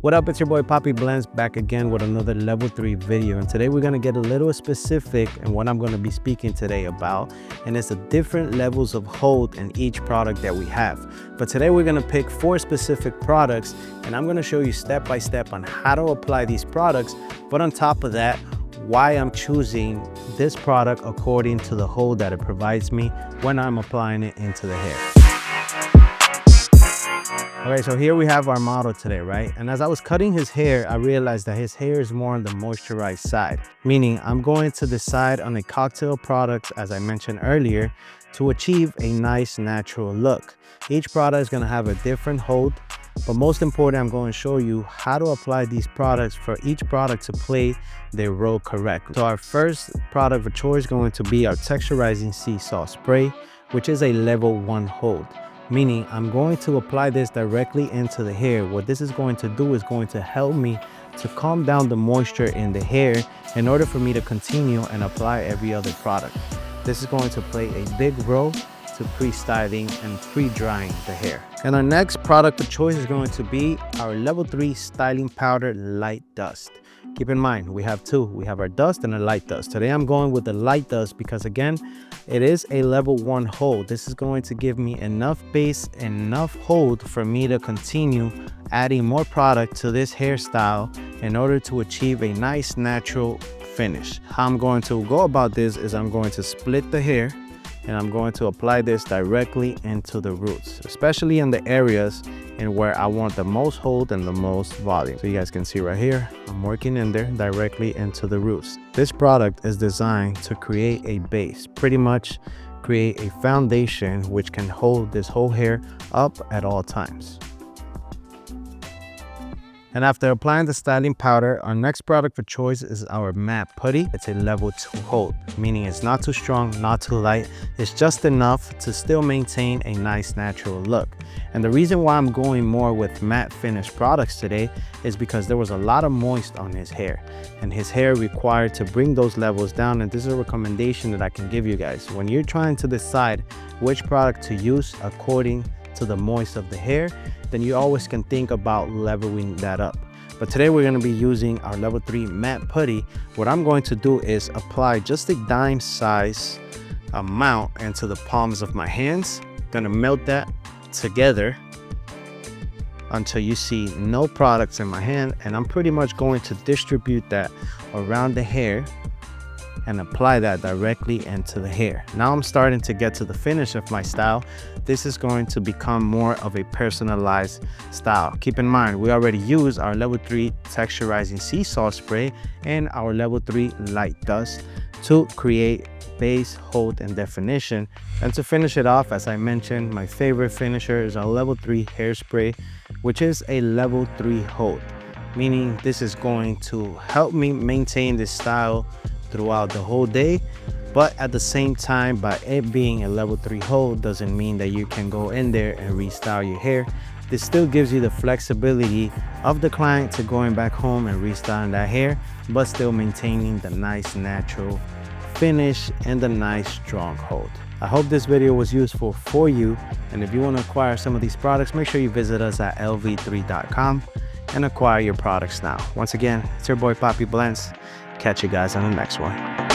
What up, it's your boy PapiBlendzz back again with another level 3 video, and today we're going to get a little specific in what I'm going to be speaking today about, and it's the different levels of hold in each product that we have. But today we're going to pick 4 specific products, and I'm going to show you step by step on how to apply these products, but on top of that, why I'm choosing this product according to the hold that it provides me when I'm applying it into the hair. Okay, so here we have our model today, right? And as I was cutting his hair, I realized that his hair is more on the moisturized side, meaning I'm going to decide on a cocktail product, as I mentioned earlier, to achieve a nice natural look. Each product is going to have a different hold, but most important, I'm going to show you how to apply these products for each product to play their role correctly. So our first product of choice is going to be our Texturizing Sea Salt Spray, which is a level 1 hold. Meaning I'm going to apply this directly into the hair. What this is going to do is going to help me to calm down the moisture in the hair in order for me to continue and apply every other product. This is going to play a big role to pre-styling and pre-drying the hair. And our next product of choice is going to be our level 3 styling powder light dust. Keep in mind, we have two. We have our dust and a light dust. Today I'm going with the light dust because again, it is a level 1 hold. This is going to give me enough base, enough hold for me to continue adding more product to this hairstyle in order to achieve a nice natural finish. How I'm going to go about this is I'm going to split the hair and I'm going to apply this directly into the roots, especially in the areas in where I want the most hold and the most volume. So you guys can see right here, I'm working in there directly into the roots. This product is designed to create a base, pretty much create a foundation which can hold this whole hair up at all times. And after applying the styling powder, our next product for choice is our matte putty. It's a level 2 hold, meaning it's not too strong, not too light. It's just enough to still maintain a nice natural look. And the reason why I'm going more with matte finish products today is because there was a lot of moist on his hair, and his hair required to bring those levels down. And this is a recommendation that I can give you guys. When you're trying to decide which product to use according to the moist of the hair, then you always can think about leveling that up. But today we're going to be using our level 3 matte putty. What I'm going to do is apply just a dime size amount into the palms of my hands. Gonna melt that together until you see no products in my hand, and I'm pretty much going to distribute that around the hair and apply that directly into the hair. Now I'm starting to get to the finish of my style. This is going to become more of a personalized style. Keep in mind, we already used our level 3 Texturizing Sea Salt Spray and our level 3 light dust to create base, hold, and definition. And to finish it off, as I mentioned, my favorite finisher is our level 3 hairspray, which is a level 3 hold, meaning this is going to help me maintain this style throughout the whole day. But at the same time, by it being a level 3 hold doesn't mean that you can go in there and restyle your hair. This still gives you the flexibility of the client to going back home and restyling that hair, but still maintaining the nice natural finish and the nice strong hold. I hope this video was useful for you, and if you want to acquire some of these products, make sure you visit us at L3VEL3.com and acquire your products now. Once again, it's your boy PapiBlendzz. Catch you guys on the next one.